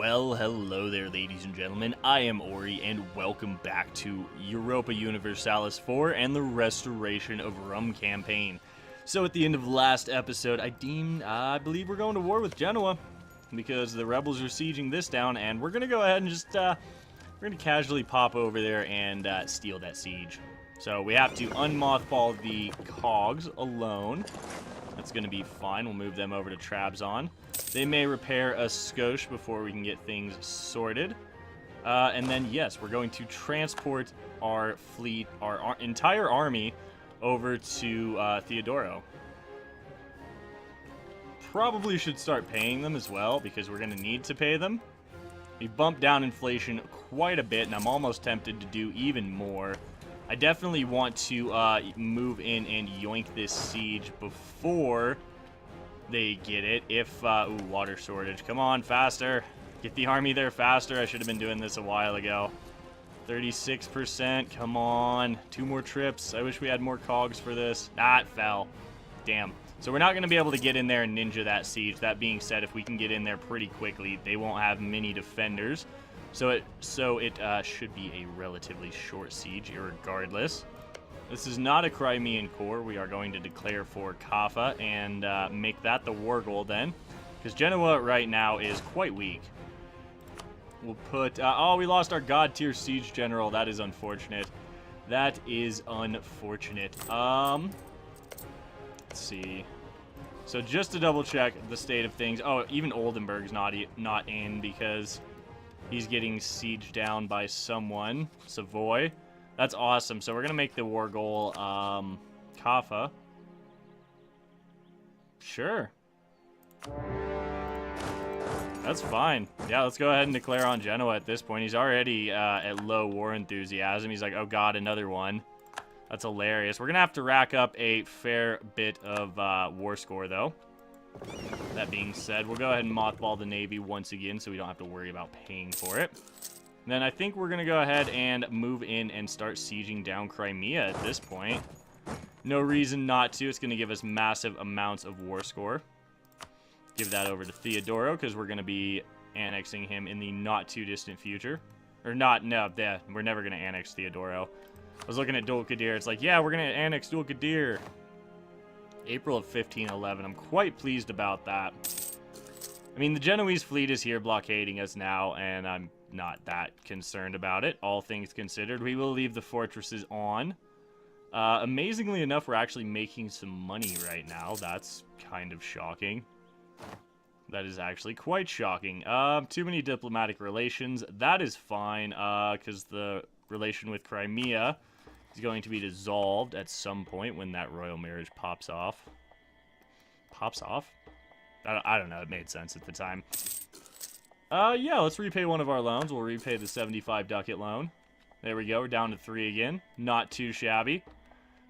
Well, hello there, ladies and gentlemen. I am Ori, and welcome back to Europa Universalis IV and the Restoration of Rum campaign. So, at the end of last episode, I believe we're going to war with Genoa, because the rebels are sieging this down, and we're going to go ahead and just, we're going to casually pop over there and steal that siege. So, we have to unmothball the cogs alone. That's going to be fine. We'll move them over to Trabzon. They may repair a skosh before we can get things sorted. And then, yes, we're going to transport our fleet, our entire army, over to Theodoro. Probably should start paying them as well, because we're going to need to pay them. We bumped down inflation quite a bit, and I'm almost tempted to do even more. I definitely want to move in and yoink this siege before they get it. If, ooh, water shortage. Come on, faster. Get the army there faster. I should have been doing this a while ago. 36%. Come on. 2 more trips. I wish we had more cogs for this. Ah, it fell. Damn. So we're not going to be able to get in there and ninja that siege. That being said, if we can get in there pretty quickly, they won't have many defenders. So it should be a relatively short siege, irregardless. This is not a Crimean core. We are going to declare for Kaffa and make that the war goal then, because Genoa right now is quite weak. We'll put... oh, we lost our god tier siege general. That is unfortunate. That is unfortunate. Let's see. So just to double check the state of things. Oh, even Oldenburg's not in because he's getting sieged down by someone. Savoy. That's awesome. So we're going to make the war goal Kaffa. Sure. That's fine. Yeah, let's go ahead and declare on Genoa at this point. He's already at low war enthusiasm. He's like, oh god, another one. That's hilarious. We're going to have to rack up a fair bit of war score, though. That being said, we'll go ahead and mothball the Navy once again so we don't have to worry about paying for it. Then I think we're going to go ahead and move in and start sieging down Crimea at this point. No reason not to. It's going to give us massive amounts of war score. Give that over to Theodoro because we're going to be annexing him in the not too distant future. Or not, no, we're never going to annex Theodoro. I was looking at Dul Qadir. It's like, yeah, we're going to annex Dul Qadir. April of 1511. I'm quite pleased about that. I mean, the Genoese fleet is here blockading us now, and I'm not that concerned about it. All things considered, we will leave the fortresses on. Amazingly enough, we're actually making some money right now. That's kind of shocking. That is actually quite shocking. Too many diplomatic relations. That is fine, because the relation with Crimea is going to be dissolved at some point when that royal marriage pops off. Pops off? I don't know. It made sense at the time. Yeah, let's repay one of our loans. We'll repay the 75 ducat loan. There we go. We're down to 3 again. Not too shabby.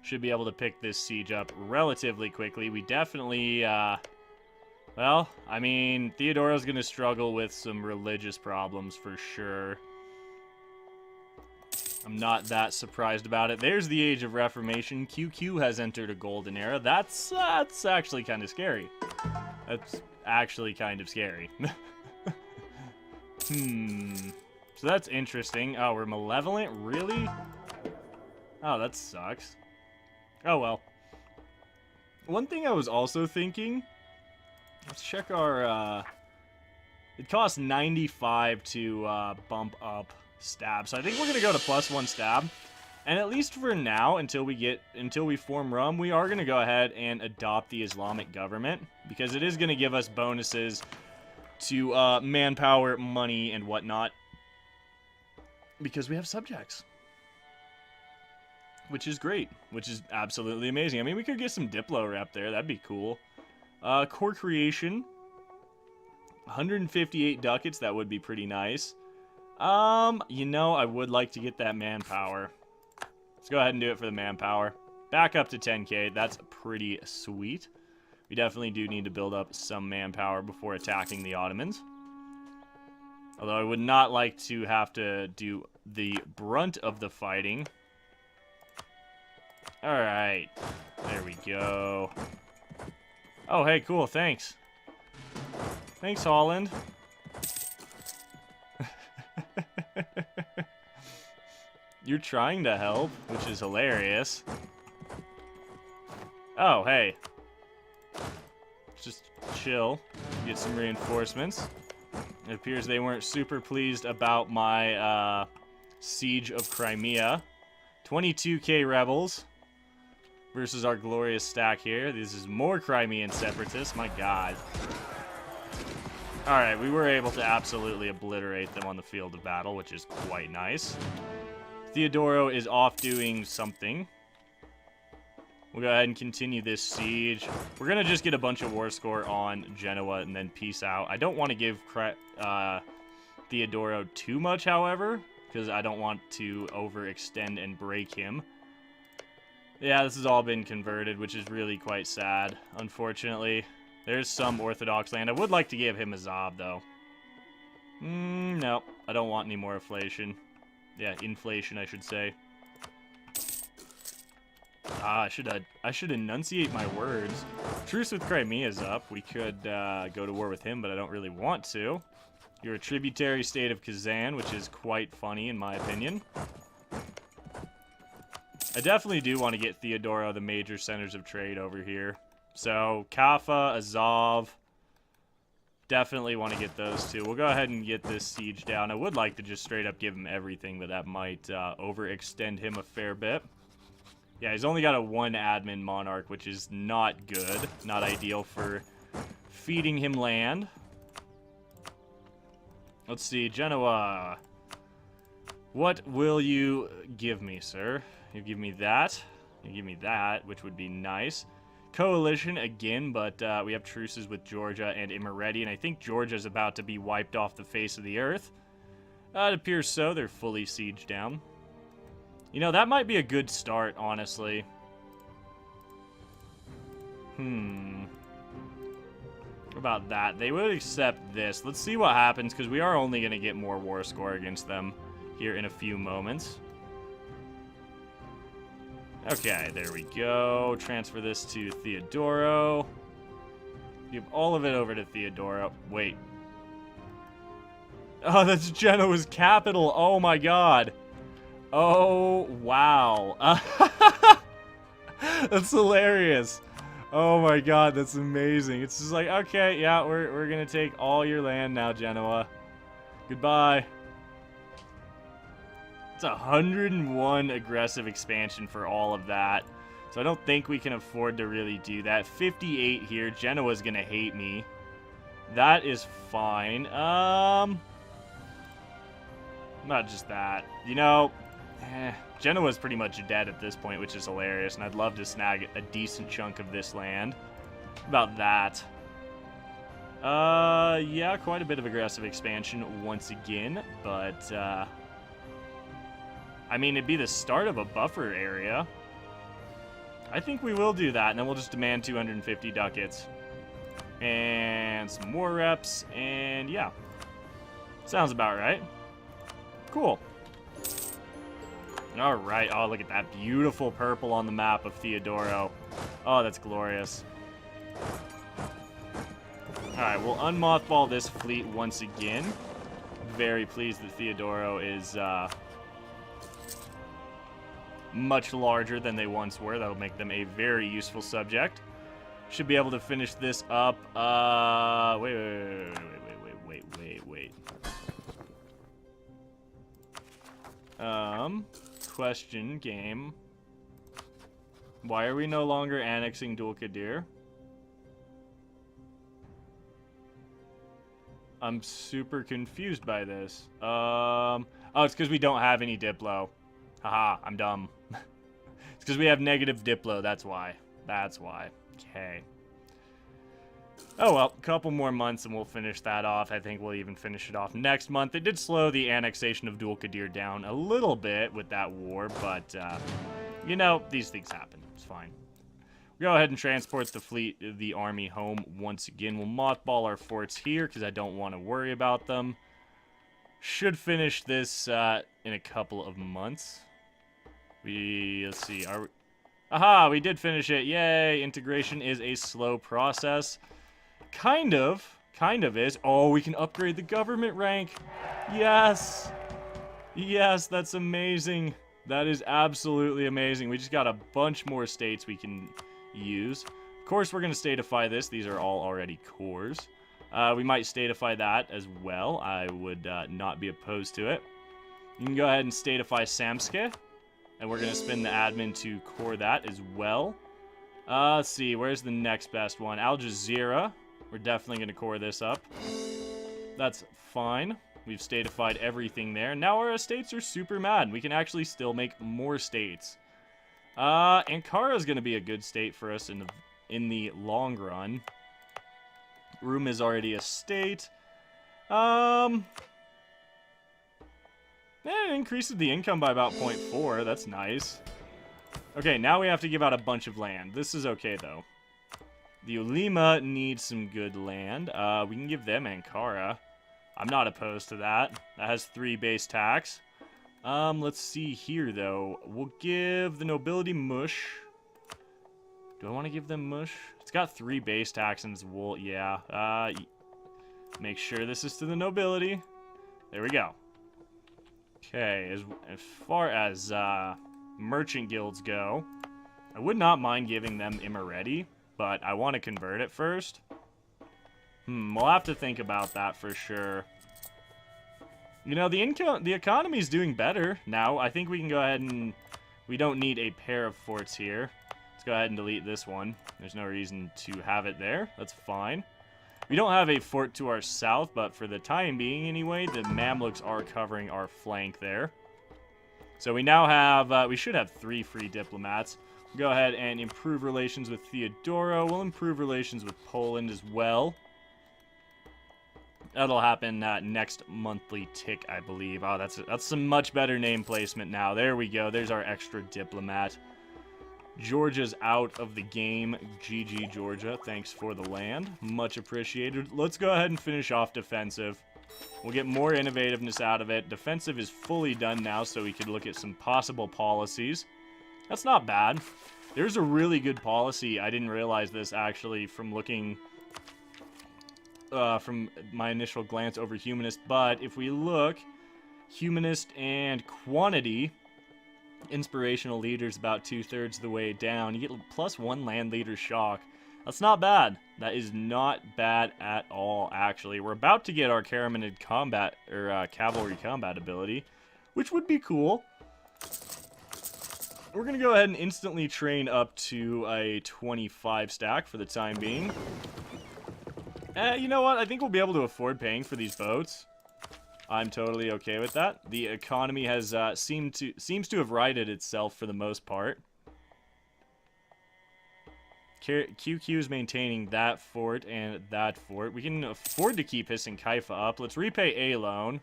Should be able to pick this siege up relatively quickly. We definitely, well, I mean, Theodoro's going to struggle with some religious problems for sure. I'm not that surprised about it. There's the Age of Reformation. QQ has entered a golden era. That's actually kind of scary. That's actually kind of scary. So that's interesting. Oh, we're malevolent? Really? Oh, that sucks. Oh, well. One thing I was also thinking... Let's check our, it costs 95 to, bump up stab. So I think we're going to go to +1 stab. And at least for now, until we form Rum, we are going to go ahead and adopt the Islamic government. Because it is going to give us bonuses to manpower, money, and whatnot. Because we have subjects. Which is great. Which is absolutely amazing. I mean, we could get some Diplo rep there. That'd be cool. Core creation. 158 ducats. That would be pretty nice. You know, I would like to get that manpower. Let's go ahead and do it for the manpower. Back up to 10k. That's pretty sweet. We definitely do need to build up some manpower before attacking the Ottomans. Although I would not like to have to do the brunt of the fighting. Alright. There we go. Oh, hey, cool. Thanks. Thanks, Holland. You're trying to help, which is hilarious. Oh, hey. Just chill. Get some reinforcements. It appears they weren't super pleased about my siege of Crimea. 22k rebels versus our glorious stack here. This is more Crimean separatists. My god. Alright, we were able to absolutely obliterate them on the field of battle, which is quite nice. Theodoro is off doing something. We'll go ahead and continue this siege. We're going to just get a bunch of war score on Genoa and then peace out. I don't want to give Theodoro too much, however, because I don't want to overextend and break him. Yeah, this has all been converted, which is really quite sad, unfortunately. There's some Orthodox land. I would like to give him Azov, though. No, I don't want any more inflation. Yeah, inflation, I should say. I should enunciate my words. Truce with Crimea is up. We could go to war with him, but I don't really want to. You're a tributary state of Kazan, which is quite funny in my opinion. I definitely do want to get Theodoro the major centers of trade over here. So, Kaffa, Azov, definitely want to get those two. We'll go ahead and get this siege down. I would like to just straight up give him everything, but that might overextend him a fair bit. Yeah, he's only got a 1 admin monarch, which is not good. Not ideal for feeding him land. Let's see, Genoa. What will you give me, sir? You give me that. You give me that, which would be nice. Coalition again, but we have truces with Georgia and Imereti, and I think Georgia's about to be wiped off the face of the earth. It appears so. They're fully sieged down. You know, that might be a good start, honestly. What about that? They would accept this. Let's see what happens, because we are only going to get more war score against them here in a few moments. Okay, there we go. Transfer this to Theodoro. Give all of it over to Theodoro. Wait. Oh, that's Genoa's capital. Oh, my God. Oh, wow. That's hilarious. Oh, my God. That's amazing. It's just like, okay, yeah, we're going to take all your land now, Genoa. Goodbye. It's 101 aggressive expansion for all of that. So I don't think we can afford to really do that. 58 here. Genoa's going to hate me. That is fine. Not just that. You know, Genoa's pretty much dead at this point, which is hilarious. And I'd love to snag a decent chunk of this land. About that. Yeah, quite a bit of aggressive expansion once again. But, I mean, it'd be the start of a buffer area. I think we will do that, and then we'll just demand 250 ducats. And some more reps, and yeah. Sounds about right. Cool. Alright, oh, look at that beautiful purple on the map of Theodoro. Oh, that's glorious. Alright, we'll unmothball this fleet once again. Very pleased that Theodoro is, much larger than they once were. That'll make them a very useful subject. Should be able to finish this up. Wait. Question, game. Why are we no longer annexing Dul-Qadir? I'm super confused by this. Oh, it's because we don't have any Diplo. Haha, I'm dumb. It's because we have negative Diplo, that's why. That's why. Okay. Oh well, a couple more months and we'll finish that off. I think we'll even finish it off next month. It did slow the annexation of Dul-Qadir down a little bit with that war, but, you know, these things happen. It's fine. We'll go ahead and transport the fleet, the army home once again. We'll mothball our forts here because I don't want to worry about them. Should finish this in a couple of months. Let's see, aha, we did finish it. Yay, integration is a slow process. Kind of is. Oh, we can upgrade the government rank. Yes. Yes, that's amazing. That is absolutely amazing. We just got a bunch more states we can use. Of course, we're going to statify this. These are all already cores. We might statify that as well. I would not be opposed to it. You can go ahead and statify Samske. And we're going to spin the admin to core that as well. Let's see. Where's the next best one? Al Jazeera. We're definitely going to core this up. That's fine. We've statified everything there. Now our estates are super mad. We can actually still make more states. Ankara is going to be a good state for us in the long run. Rum is already a state. It increases the income by about 0.4. That's nice. Okay, now we have to give out a bunch of land. This is okay, though. The Ulema needs some good land. We can give them Ankara. I'm not opposed to that. That has 3 base tax. Let's see here, though. We'll give the nobility mush. Do I want to give them mush? It's got 3 base tax and it's wool. Yeah. Make sure this is to the nobility. There we go. Okay, as far as merchant guilds go, I would not mind giving them Imereti, but I want to convert it first. We'll have to think about that for sure. You know, the economy's doing better now. I think we can go ahead and... We don't need a pair of forts here. Let's go ahead and delete this one. There's no reason to have it there. That's fine. We don't have a fort to our south, but for the time being anyway, the Mamluks are covering our flank there. So we now have... we should have 3 free diplomats. Go ahead and improve relations with Theodoro. We'll improve relations with Poland as well. That'll happen next monthly tick, I believe. Oh, that's some much better name placement now. There we go. There's our extra diplomat. Georgia's out of the game. GG, Georgia. Thanks for the land. Much appreciated. Let's go ahead and finish off defensive. We'll get more innovativeness out of it. Defensive is fully done now, so we could look at some possible policies. That's not bad. There's a really good policy. I didn't realize this, actually, from looking... from my initial glance over Humanist, but if we look, Humanist and Quantity, inspirational leaders about 2/3 of the way down, you get +1 land leader shock. That's not bad. That is not bad at all, actually. We're about to get our Karaman combat, or cavalry combat ability, which would be cool. We're going to go ahead and instantly train up to a 25 stack for the time being. You know what? I think we'll be able to afford paying for these boats. I'm totally okay with that. The economy has seems to have righted itself for the most part. QQ is maintaining that fort and that fort. We can afford to keep Hiss and Kaifa up. Let's repay a loan.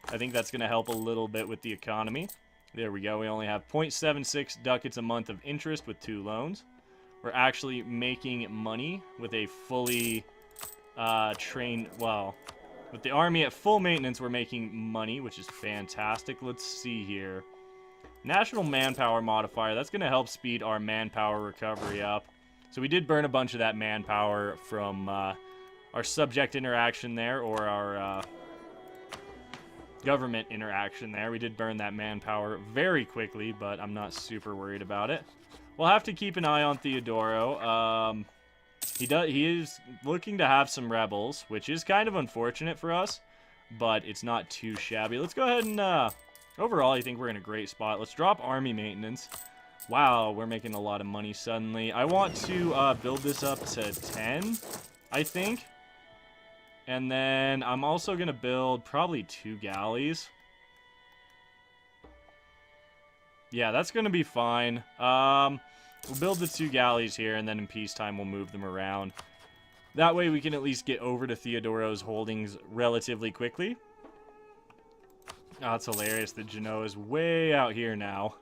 I think that's going to help a little bit with the economy. There we go. We only have 0.76 ducats a month of interest with 2 loans. We're actually making money with a fully... with the army at full maintenance, we're making money, which is fantastic. Let's see here. National manpower modifier, that's going to help speed our manpower recovery up. So we did burn a bunch of that manpower from our subject interaction there, or our government interaction there. We did burn that manpower very quickly, but I'm not super worried about it. We'll have to keep an eye on Theodoro. He is looking to have some rebels, which is kind of unfortunate for us, but it's not too shabby. Let's go ahead and, overall, I think we're in a great spot. Let's drop army maintenance. Wow, we're making a lot of money suddenly. I want to build this up to 10, I think. And then I'm also going to build probably 2 galleys. Yeah, that's going to be fine. We'll build the 2 galleys here, and then in peacetime we'll move them around. That way we can at least get over to Theodoro's holdings relatively quickly. Oh, it's hilarious that Genoa is way out here now.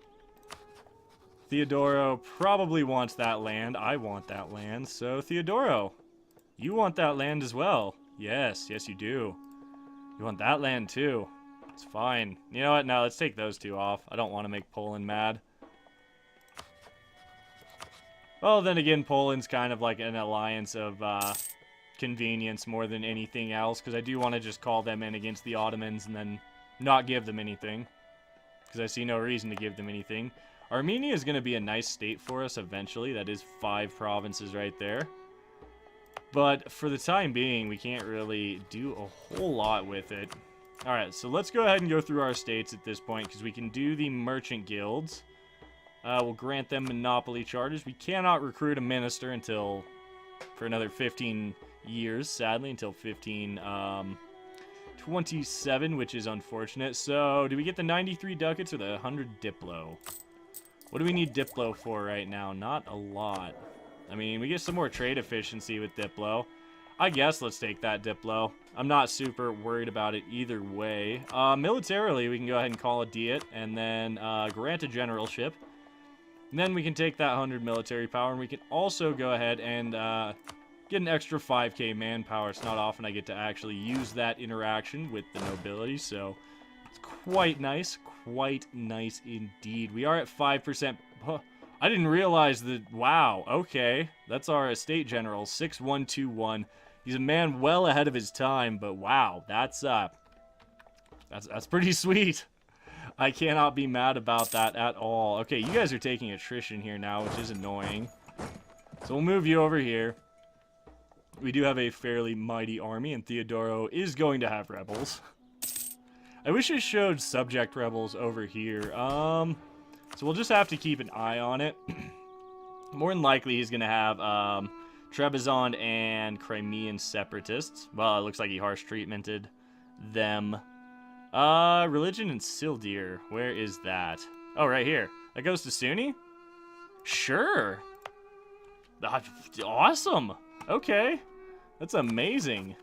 Theodoro probably wants that land. I want that land. So, Theodoro, you want that land as well. Yes, yes you do. You want that land too. It's fine. You know what? No, let's take those 2 off. I don't want to make Poland mad. Well, then again, Poland's kind of like an alliance of convenience more than anything else, because I do want to just call them in against the Ottomans and then not give them anything, because I see no reason to give them anything. Armenia is going to be a nice state for us eventually. That is 5 provinces right there. But for the time being, we can't really do a whole lot with it. Alright, so let's go ahead and go through our states at this point, because we can do the merchant guilds. We'll grant them monopoly charters. We cannot recruit a minister until, for another 15 years, sadly, until 1527, which is unfortunate. So, do we get the 93 ducats or the 100 diplo? What do we need diplo for right now? Not a lot. I mean, we get some more trade efficiency with diplo. I guess let's take that diplo. I'm not super worried about it either way. Militarily, we can go ahead and call a diet and then grant a generalship. And then we can take that 100 military power, and we can also go ahead and get an extra 5k manpower. It's not often I get to actually use that interaction with the nobility, so it's quite nice indeed. We are at 5%. Huh, I didn't realize that. Wow, okay. That's our estate general, 6121. He's a man well ahead of his time, but wow, that's pretty sweet. I cannot be mad about that at all. Okay, you guys are taking attrition here now, which is annoying. So we'll move you over here. We do have a fairly mighty army, and Theodoro is going to have rebels. I wish I showed subject rebels over here. So we'll just have to keep an eye on it. More than likely, he's going to have Trebizond and Crimean separatists. Well, it looks like he harsh treatmented them. Religion and Sildir. Where is that? Oh, right here. That goes to Sunni? Sure. Awesome. Okay. That's amazing.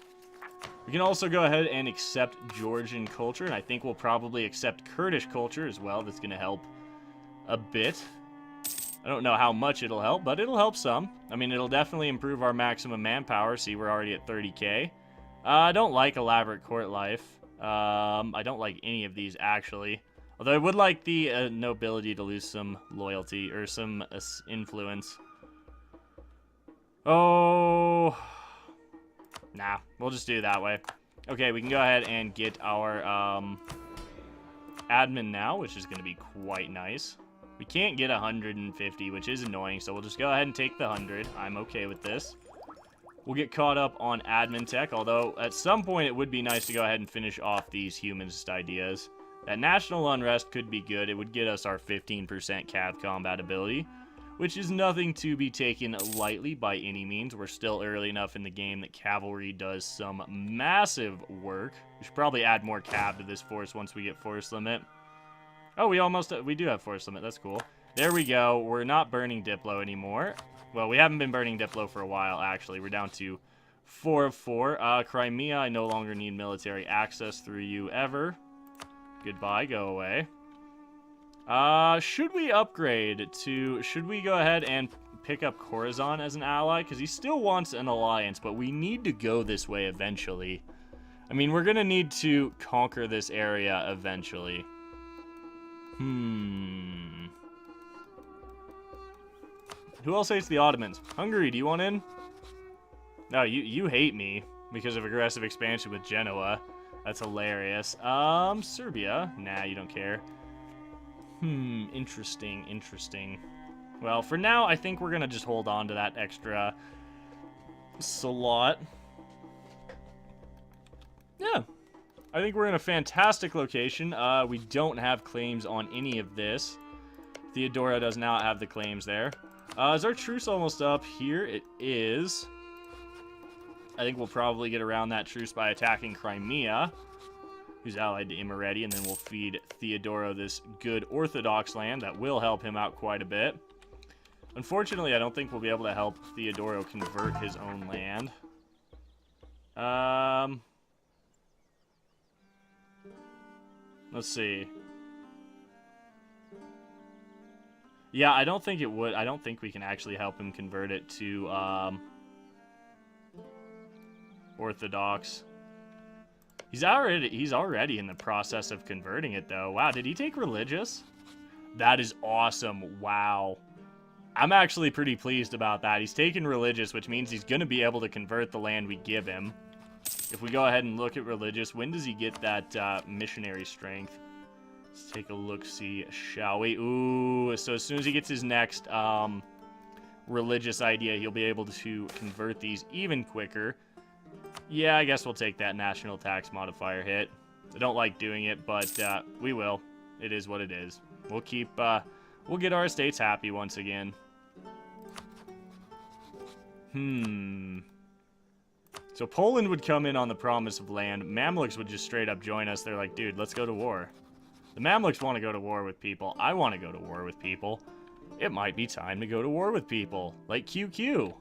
We can also go ahead and accept Georgian culture, and I think we'll probably accept Kurdish culture as well. That's going to help a bit. I don't know how much it'll help, but it'll help some. I mean, it'll definitely improve our maximum manpower. See, we're already at 30k. I don't like elaborate court life. I don't like any of these, actually. Although I would like the nobility to lose some loyalty, or some influence. Oh... Nah, we'll just do it that way. Okay, we can go ahead and get our admin now, which is going to be quite nice. We can't get 150, which is annoying, so we'll just go ahead and take the 100. I'm okay with this. We'll get caught up on admin tech, although at some point it would be nice to go ahead and finish off these humanist ideas. That national unrest could be good. It would get us our 15% cav combat ability, which is nothing to be taken lightly by any means. We're still early enough in the game that cavalry does some massive work. We should probably add more cav to this force once we get force limit. Oh, we do have force limit. That's cool. There we go. We're not burning Diplo anymore. Well, we haven't been burning Diplo for a while, actually. We're down to 4 of 4. Crimea, I no longer need military access through you ever. Goodbye, go away. Should we upgrade to... Should we go ahead and pick up Khorasan as an ally? Because he still wants an alliance, but we need to go this way eventually. I mean, we're going to need to conquer this area eventually. Who else hates the Ottomans? Hungary, do you want in? No, you hate me because of aggressive expansion with Genoa. That's hilarious. Serbia? Nah, you don't care. Interesting. Well, for now, I think we're going to just hold on to that extra slot. Yeah. I think we're in a fantastic location. We don't have claims on any of this. Theodora does not have the claims there. Is our truce almost up? Here it is. I think we'll probably get around that truce by attacking Crimea, who's allied to Imereti, and then we'll feed Theodoro this good Orthodox land. That will help him out quite a bit. Unfortunately, I don't think we'll be able to help Theodoro convert his own land. Let's see. Yeah, I don't think it would. I don't think we can actually help him convert it to Orthodox. He's already in the process of converting it, though. Wow, did he take religious? That is awesome. Wow. I'm actually pretty pleased about that. He's taken religious, which means he's going to be able to convert the land we give him. If we go ahead and look at religious, when does he get that missionary strength? Let's take a look-see, shall we? Ooh, so as soon as he gets his next religious idea, he'll be able to convert these even quicker. Yeah, I guess we'll take that national tax modifier hit. I don't like doing it, but we will. It is what it is. We'll keep, we'll get our estates happy once again. So Poland would come in on the promise of land. Mamluks would just straight up join us. They're like, dude, let's go to war. The Mamluks want to go to war with people. I want to go to war with people. It might be time to go to war with people. Like QQ.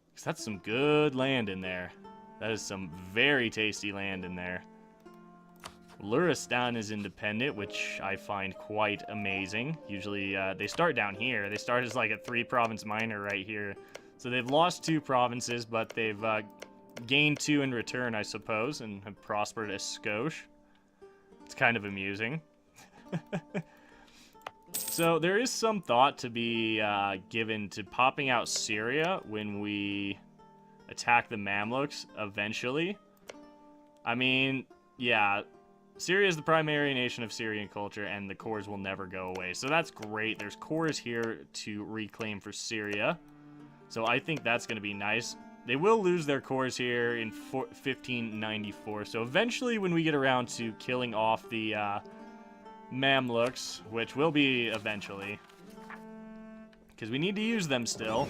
Because that's some good land in there. That is some very tasty land in there. Luristan is independent, which I find quite amazing. Usually, they start down here. They start as like a 3-province minor right here. So they've lost 2 provinces, but they've gained 2 in return, I suppose, and have prospered as skosh. It's kind of amusing. So there is some thought to be given to popping out Syria when we attack the Mamluks eventually. I mean, yeah, Syria is the primary nation of Syrian culture, and the cores will never go away. So that's great. There's cores here to reclaim for Syria. So I think that's going to be nice. They will lose their cores here in 1594. So eventually, when we get around to killing off the Mamluks, which will be eventually, because we need to use them still.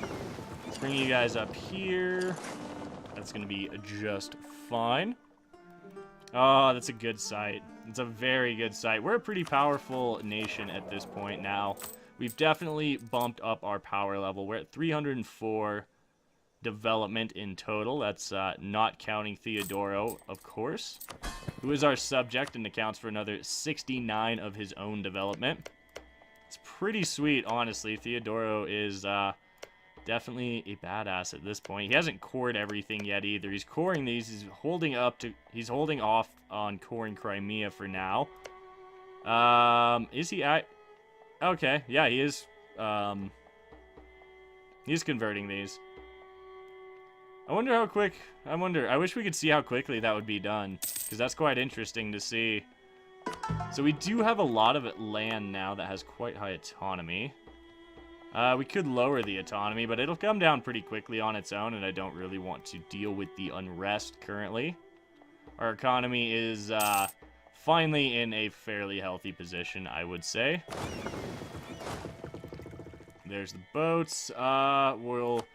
Let's bring you guys up here. That's going to be just fine. Oh, that's a good site. It's a very good site. We're a pretty powerful nation at this point now. We've definitely bumped up our power level. We're at 304 development in total. That's not counting Theodoro, of course, who is our subject and accounts for another 69 of his own development. It's pretty sweet, honestly. Theodoro is definitely a badass at this point. He hasn't cored everything yet either. He's coring these. He's holding off on coring Crimea for now. Is he at? Okay, yeah, he is. He's converting these. I wonder how quick. I wish we could see how quickly that would be done, because that's quite interesting to see. So we do have a lot of land now that has quite high autonomy. We could lower the autonomy, but it'll come down pretty quickly on its own, and I don't really want to deal with the unrest currently. Our economy is finally in a fairly healthy position, I would say. There's the boats. We'll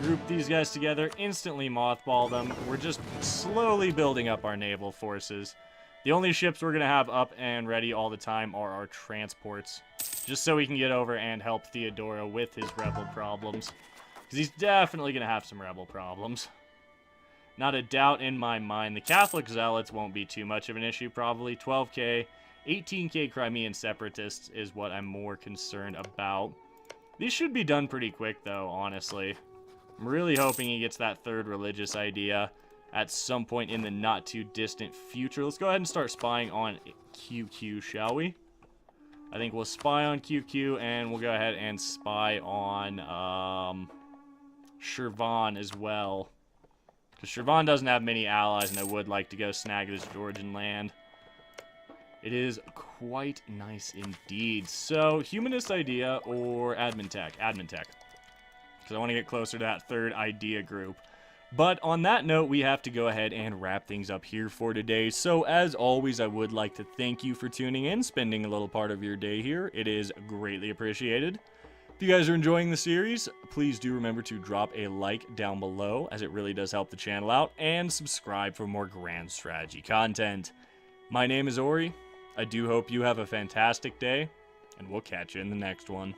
group these guys together, instantly mothball them. We're just slowly building up our naval forces. The only ships we're going to have up and ready all the time are our transports, just so we can get over and help Theodoro with his rebel problems, because he's definitely going to have some rebel problems. Not a doubt in my mind. The Catholic Zealots won't be too much of an issue, probably. 12k, 18k Crimean Separatists is what I'm more concerned about. These should be done pretty quick, though, honestly. I'm really hoping he gets that 3rd religious idea at some point in the not-too-distant future. Let's go ahead and start spying on QQ, shall we? I think we'll spy on QQ, and we'll go ahead and spy on Shirvan as well. Because Shirvan doesn't have many allies, and I would like to go snag this Georgian land. It is quite nice indeed. So, humanist idea or admin tech? Admin tech. Because I want to get closer to that 3rd idea group. But on that note, we have to go ahead and wrap things up here for today. So as always, I would like to thank you for tuning in, spending a little part of your day here. It is greatly appreciated. If you guys are enjoying the series, please do remember to drop a like down below, as it really does help the channel out, and subscribe for more grand strategy content. My name is Ori. I do hope you have a fantastic day, and we'll catch you in the next one.